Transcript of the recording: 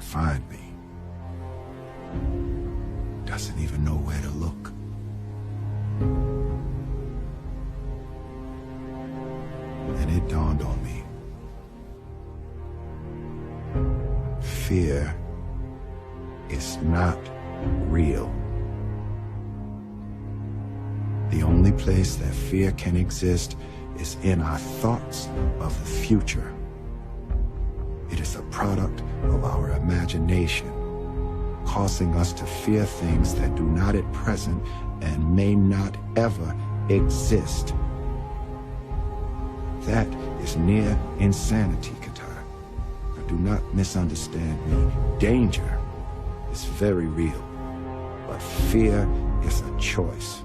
find me. Doesn't even know where to look. And it dawned on me. Fear is not real. The only place that fear can exist is in our thoughts of the future. It is a product of our imagination, causing us to fear things that do not at present and may not ever exist. That is near insanity, Qatar. Now, do not misunderstand me. Danger is very real, but fear is a choice.